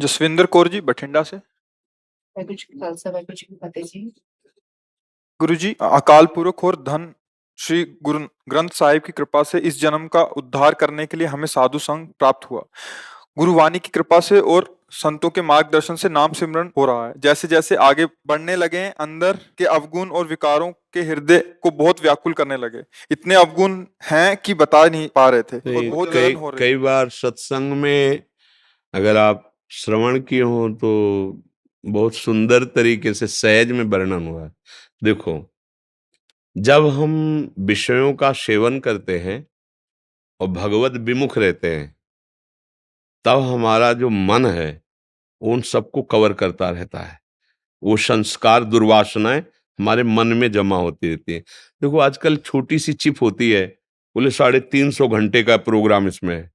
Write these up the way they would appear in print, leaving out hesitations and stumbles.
जसविंदर कौर जी बठिंडा से। वाहिगुरू जी का खालसा वाहिगुरू जी की फतेह जी। गुरु जी, अकाल पुरख और धन श्री गुरु ग्रंथ साहिब की कृपा से इस जन्म का उद्धार करने के लिए हमें साधु संग प्राप्त हुआ। गुरुवाणी की कृपा से और संतों के मार्गदर्शन से नाम सिमरन हो रहा है। जैसे जैसे आगे बढ़ने लगे हैं, अंदर के अवगुण और विकारों के हृदय को बहुत व्याकुल करने लगे। इतने अवगुण हैं कि बता नहीं पा रहे थे और नहीं, बहुत कई जलन हो रही कई है। बार सत्संग में अगर आप श्रवण किए हो तो बहुत सुंदर तरीके से सहज में वर्णन हुआ है। देखो, जब हम विषयों का सेवन करते हैं और भगवत विमुख रहते हैं, तब हमारा जो मन है उन सबको कवर करता रहता है। वो संस्कार दुर्वासनाएं हमारे मन में जमा होती रहती है। देखो, आजकल छोटी सी चिप होती है, बोले 350 घंटे का प्रोग्राम इसमें है,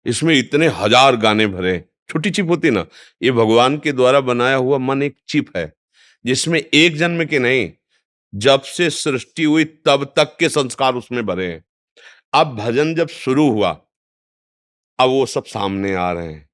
इसमें इतने हजार गाने भरे हैं। छोटी चिप होती ना, ये भगवान के द्वारा बनाया हुआ मन एक चिप है, जिसमें एक जन्म के नहीं, जब से सृष्टि हुई तब तक के संस्कार उसमें भरे हैं। अब भजन जब शुरू हुआ, अब वो सब सामने आ रहे हैं।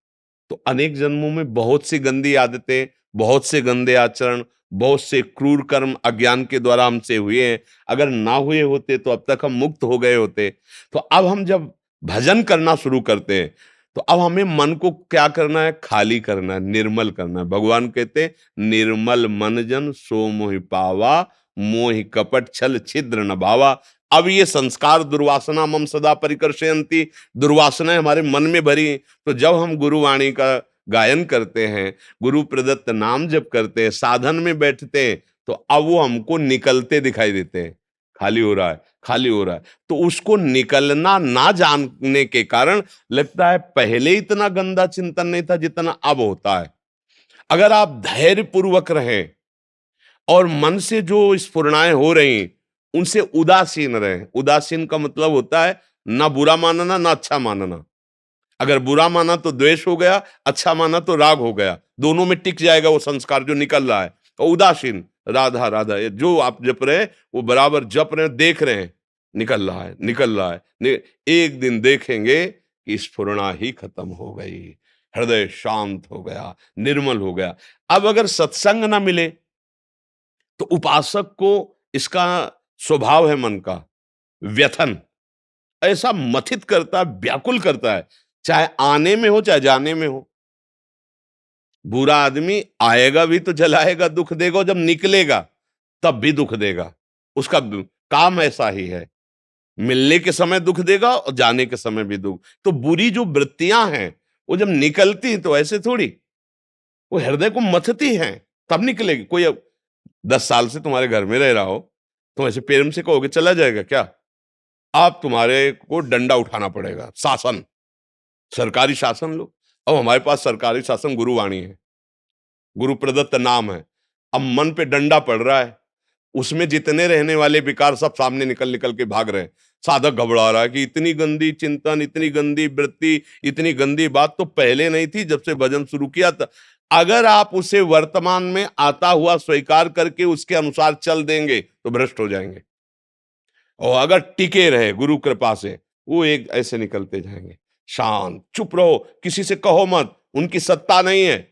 तो अनेक जन्मों में बहुत सी गंदी आदतें, बहुत से गंदे आचरण, बहुत से क्रूर कर्म अज्ञान के द्वारा हमसे हुए हैं। अगर ना हुए होते तो अब तक हम मुक्त हो गए होते। तो अब हम जब भजन करना शुरू करते हैं, तो अब हमें मन को क्या करना है? खाली करना है, निर्मल करना है। भगवान कहते हैं, निर्मल मन जन सो मोहि पावा, मोहि कपट छल छिद्र न भावा। अब ये संस्कार दुर्वासना मम सदा परिकर्षयन्ति, दुर्वासनाएं हमारे मन में भरी। तो जब हम गुरुवाणी का गायन करते हैं, गुरु प्रदत्त नाम जप करते हैं, साधन में बैठते हैं, तो अब वो हमको निकलते दिखाई देते हैं। खाली हो रहा है, खाली हो रहा है। तो उसको निकलना ना जानने के कारण लगता है पहले इतना गंदा चिंतन नहीं था जितना अब होता है। अगर आप धैर्य पूर्वक रहें और मन से जो स्फुरणाएं हो रही उनसे उदासीन रहें। उदासीन का मतलब होता है ना बुरा मानना ना अच्छा मानना। अगर बुरा माना तो द्वेष हो गया, अच्छा माना तो राग हो गया। दोनों में टिक जाएगा वो संस्कार जो निकल रहा है। और उदासीन, राधा राधा, ये जो आप जप रहे हैं वो बराबर जप रहे हैं, देख रहे हैं, निकल रहा है, निकल रहा है। एक दिन देखेंगे कि स्फुरना ही खत्म हो गई, हृदय शांत हो गया, निर्मल हो गया। अब अगर सत्संग ना मिले तो उपासक को इसका स्वभाव है मन का व्यथन, ऐसा मथित करता है, व्याकुल करता है, चाहे आने में हो चाहे जाने में हो। बुरा आदमी आएगा भी तो जलाएगा, दुख देगा, और जब निकलेगा तब भी दुख देगा। उसका काम ऐसा ही है, मिलने के समय दुख देगा और जाने के समय भी दुख। तो बुरी जो वृत्तियां हैं वो जब निकलती तो ऐसे थोड़ी, वो हृदय को मथती हैं, तब निकलेगी। कोई अब 10 साल से तुम्हारे घर में रह रहा हो, तुम ऐसे प्रेम से कहोगे चला जाएगा क्या? आप तुम्हारे को डंडा उठाना पड़ेगा, शासन, सरकारी शासन लो। अब हमारे पास सरकारी शासन गुरुवाणी है, गुरु प्रदत्त नाम है। अब मन पे डंडा पड़ रहा है, उसमें जितने रहने वाले विकार सब सामने निकल निकल के भाग रहे हैं। साधक घबरा रहा है कि इतनी गंदी चिंतन, इतनी गंदी वृत्ति, इतनी गंदी बात तो पहले नहीं थी जब से भजन शुरू किया था। अगर आप उसे वर्तमान में आता हुआ स्वीकार करके उसके अनुसार चल देंगे तो भ्रष्ट हो जाएंगे, और अगर टिके रहे गुरु कृपा से, वो एक ऐसे निकलते जाएंगे। शांत चुप रहो, किसी से कहो मत, उनकी सत्ता नहीं है,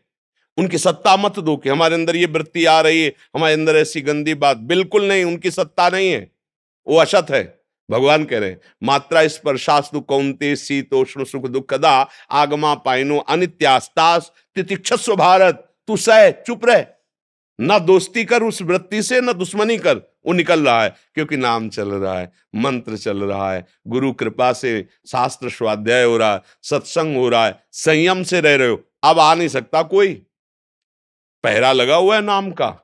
उनकी सत्ता मत दो कि हमारे अंदर ये वृत्ति आ रही है, हमारे अंदर ऐसी गंदी बात, बिल्कुल नहीं, उनकी सत्ता नहीं है, वो असत है। भगवान कह रहे हैं, मात्रा स्पर्शास्तु कौन्ते शीतोष्ण सुख दुखदा आगमा पाइनो अनित्यास्तास तितिक्षस्व भारत। तू सह, चुप रह, ना दोस्ती कर उस वृत्ति से, ना दुश्मनी कर। वो निकल रहा है क्योंकि नाम चल रहा है, मंत्र चल रहा है, गुरु कृपा से शास्त्र स्वाध्याय हो रहा है, सत्संग हो रहा है, संयम से रह रहे हो। अब आ नहीं सकता कोई, पहरा लगा हुआ है नाम का।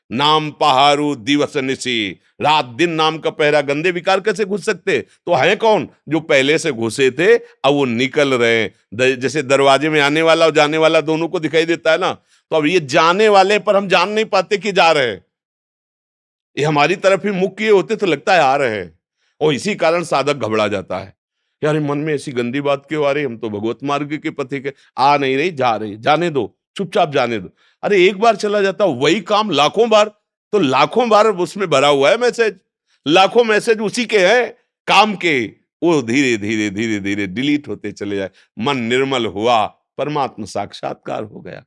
नाम पहारू दिवस निशी, रात दिन नाम का पहरा। गंदे विकार कैसे घुस सकते? तो है कौन जो पहले से घुसे थे, अब वो निकल रहे हैं। जैसे दरवाजे में आने वाला और जाने वाला दोनों को दिखाई देता है ना, तो अब ये जाने वाले पर हम जान नहीं पाते कि जा रहे हैं। ये हमारी तरफ ही मुख किए होते तो लगता है आ रहे हैं, और इसी कारण साधक घबरा जाता है, यार मन में ऐसी गंदी बात क्यों आ रही, हम तो भगवत मार्ग के पथिक है। आ नहीं रही, जा रही, जाने दो, चुपचाप जाने दो। अरे एक बार चला जाता वही काम लाखों बार, तो लाखों बार उसमें भरा हुआ है मैसेज, लाखों मैसेज उसी के हैं काम के, वो धीरे धीरे धीरे धीरे डिलीट होते चले जाए। मन निर्मल हुआ परमात्मा साक्षात्कार हो गया।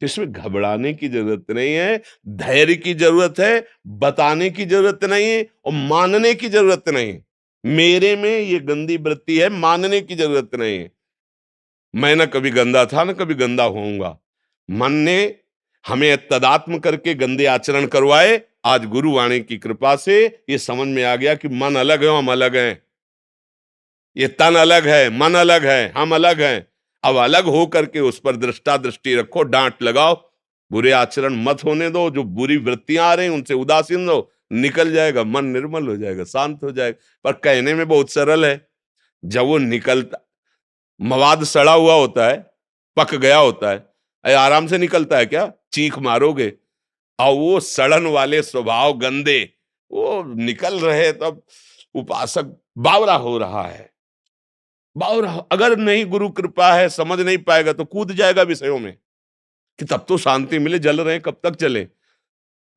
तो इसमें घबराने की जरूरत नहीं है, धैर्य की जरूरत है, बताने की जरूरत नहीं है और मानने की जरूरत नहीं है। मेरे में ये गंदी वृत्ति है, मानने की जरूरत नहीं है। मैं ना कभी गंदा था ना कभी गंदा होऊंगा। मन ने हमें तदात्म करके गंदे आचरण करवाए। आज गुरुवाणी की कृपा से ये समझ में आ गया कि मन अलग है, हम अलग हैं। ये तन अलग है, मन अलग है, हम अलग हैं। अब अलग हो करके उस पर दृष्टा दृष्टि रखो, डांट लगाओ, बुरे आचरण मत होने दो। जो बुरी वृत्तियां आ रही उनसे उदासीन रहो, निकल जाएगा, मन निर्मल हो जाएगा, शांत हो जाएगा। पर कहने में बहुत सरल है, जब वो निकलता, मवाद सड़ा हुआ होता है, पक गया होता है, अरे आराम से निकलता है क्या? चीख मारोगे। और वो सड़न वाले स्वभाव गंदे वो निकल रहे, तब उपासक बावरा हो रहा है। बावरा अगर नहीं गुरु कृपा है, समझ नहीं पाएगा तो कूद जाएगा विषयों में कि तब तो शांति मिले, जल रहे हैं कब तक चले।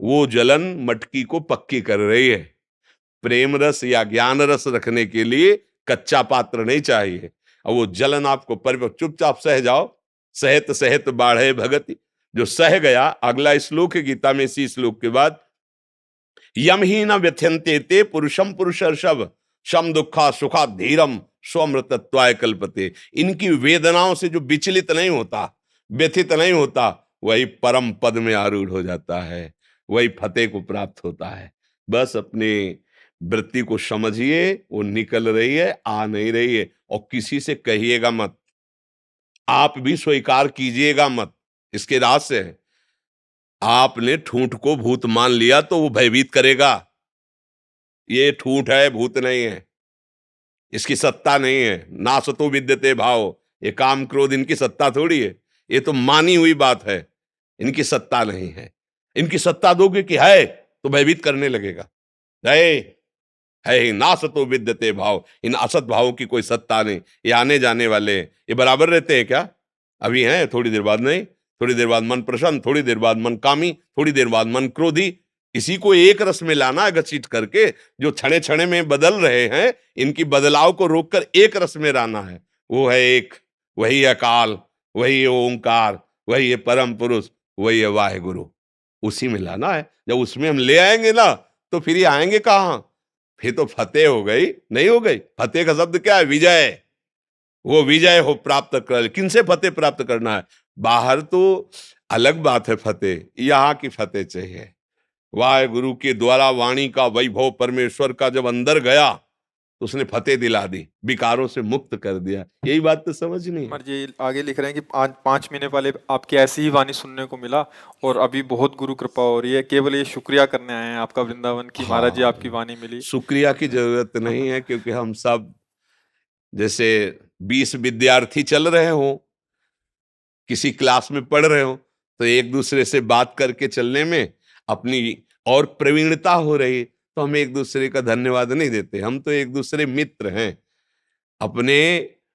वो जलन मटकी को पक्की कर रही है। प्रेम रस या ज्ञान रस रखने के लिए कच्चा पात्र नहीं चाहिए। और वो जलन आपको परिपक्व, चुपचाप सह जाओ। सहत सहत बाढ़े भगति, जो सह गया। अगला श्लोक है गीता में, इसी श्लोक के बाद, यम ही न व्यथ्यन्ते ते पुरुषम पुरुषर्षभ शम दुखा सुखा धीरम स्वमृतत्वाय कल्पते। इनकी वेदनाओं से जो विचलित नहीं होता, व्यथित नहीं होता, वही परम पद में आरूढ़ हो जाता है, वही फतेह को प्राप्त होता है। बस अपने वृत्ति को समझिए, वो निकल रही है, आ नहीं रही है। और किसी से कहिएगा मत, आप भी स्वीकार कीजिएगा मत। इसके रहस्य है, आपने ठूंठ को भूत मान लिया तो वो भयभीत करेगा। ये ठूंठ है, भूत नहीं है, इसकी सत्ता नहीं है। नासतो विद्यते भाव, ये काम क्रोध इनकी सत्ता थोड़ी है, ये तो मानी हुई बात है, इनकी सत्ता नहीं है। इनकी सत्ता दोगे कि है तो भयभीत करने लगेगा। है ही नासतो विद्यते भाव, इन असत भावों की कोई सत्ता नहीं। ये आने जाने वाले, ये बराबर रहते हैं क्या? अभी हैं, थोड़ी देर बाद नहीं, थोड़ी देर बाद मन प्रसन्न, थोड़ी देर बाद मन कामी, थोड़ी देर बाद मन क्रोधी। इसी को एक रस में लाना है, घसीट करके। जो क्षणे क्षणे में बदल रहे हैं, इनकी बदलाव को रोककर एक रस में लाना है। वो है एक, वही अकाल, वही है ओंकार, वही है परम पुरुष, वही है वाहेगुरु। उसी में लाना है। जब उसमें हम ले आएंगे ना, तो फिर ये आएंगे कहां? फिर तो फतेह हो गई, नहीं हो गई? फतेह का शब्द क्या है? विजय। वो विजय हो प्राप्त कर, किनसे फतेह प्राप्त करना है? बाहर तो अलग बात है फतेह, यहां की फतेह चाहिए। वाहेगुरु के द्वारा वाणी का वैभव परमेश्वर का जब अंदर गया तो उसने फतेह दिला दी, विकारों से मुक्त कर दिया। यही बात तो समझनी है। कुमार जी आगे लिख रहे हैं कि आज 5 महीने पहले आपकी ऐसी ही वाणी सुनने को मिला और अभी बहुत गुरु कृपा हो रही है। केवल ये शुक्रिया करने आए हैं आपका वृंदावन की, महाराज जी आपकी वाणी मिली। शुक्रिया की जरूरत नहीं है, क्योंकि हम सब जैसे 20 विद्यार्थी चल रहे हो, किसी क्लास में पढ़ रहे हो, तो एक दूसरे से बात करके चलने में अपनी और प्रवीणता हो रही, तो हम एक दूसरे का धन्यवाद नहीं देते। हम तो एक दूसरे मित्र हैं। अपने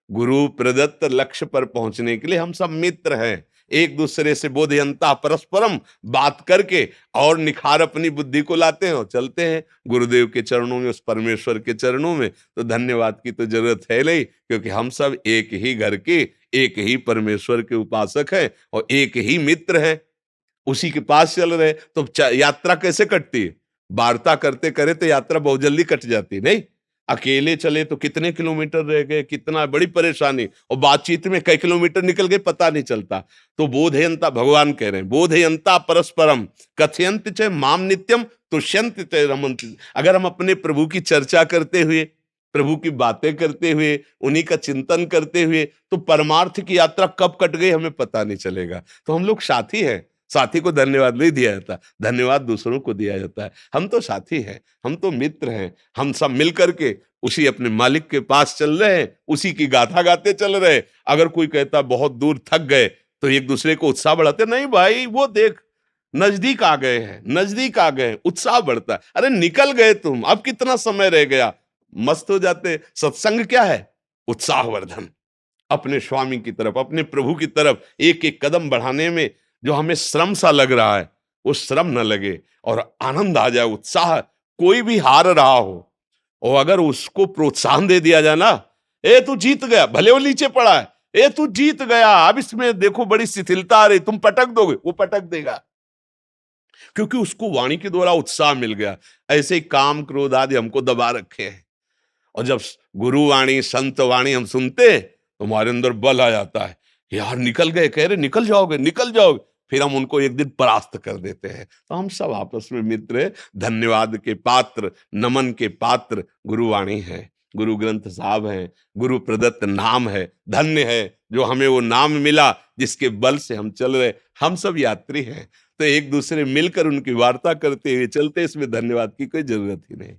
गुरु प्रदत्त लक्ष्य पर पहुंचने के लिए हम सब मित्र हैं। एक दूसरे से बोधयंता परस्परम बात करके और निखार अपनी बुद्धि को लाते हैं और चलते हैं गुरुदेव के चरणों में, उस परमेश्वर के चरणों में। तो धन्यवाद की तो जरूरत है नहीं, क्योंकि हम सब एक ही घर के, एक ही परमेश्वर के उपासक हैं और एक ही मित्र हैं। उसी के पास चल रहे, तो यात्रा कैसे कटती है? वार्ता करते करे तो यात्रा बहुत जल्दी कट जाती, नहीं? अकेले चले तो कितने किलोमीटर रह गए, कितना बड़ी परेशानी, और बातचीत में कई किलोमीटर निकल गए पता नहीं चलता। तो बोधयंता, भगवान कह रहे हैं, बोधयंता परस्परम कथयंत च माम नित्यम तुष्यंत च रमन्ति। अगर हम अपने प्रभु की चर्चा करते हुए, प्रभु की बातें करते हुए, उन्हीं का चिंतन करते हुए, तो परमार्थ की यात्रा कब कट गई हमें पता नहीं चलेगा। तो हम लोग साथी हैं। साथी को धन्यवाद नहीं दिया जाता, धन्यवाद दूसरों को दिया जाता है। हम तो साथी हैं, हम तो मित्र हैं। हम सब मिल करके उसी अपने मालिक के पास चल रहे हैं, उसी की गाथा गाते चल रहे हैं। अगर कोई कहता बहुत दूर थक गए, तो एक दूसरे को उत्साह बढ़ाते, नहीं भाई वो देख नजदीक आ गए हैं, नजदीक आ गए, उत्साह बढ़ता है। अरे निकल गए तुम, अब कितना समय रह गया, मस्त हो जाते। सत्संग क्या है? उत्साहवर्धन। अपने स्वामी की तरफ, अपने प्रभु की तरफ एक एक कदम बढ़ाने में जो हमें श्रम सा लग रहा है, वो श्रम न लगे और आनंद आ जाए, उत्साह। कोई भी हार रहा हो और अगर उसको प्रोत्साहन दे दिया जाए ना, ए तू जीत गया, भले वो नीचे पड़ा है, ए तू जीत गया, अब इसमें देखो बड़ी शिथिलता आ रही, तुम पटक दोगे, वो पटक देगा, क्योंकि उसको वाणी के द्वारा उत्साह मिल गया। ऐसे ही काम क्रोध आदि हमको दबा रखे हैं, और जब गुरु वाणी संत वाणी हम सुनते तो हमारे अंदर बल आ जाता है, यार निकल गए, कह रहे निकल जाओगे निकल जाओगे, फिर हम उनको एक दिन परास्त कर देते हैं। तो हम सब आपस में मित्र, धन्यवाद के पात्र, नमन के पात्र गुरुवाणी है, गुरु ग्रंथ साहब हैं, गुरु प्रदत्त नाम है, धन्य है जो हमें वो नाम मिला जिसके बल से हम चल रहे। हम सब यात्री हैं, तो एक दूसरे मिलकर उनकी वार्ता करते हुए चलते, इसमें धन्यवाद की कोई जरूरत ही नहीं।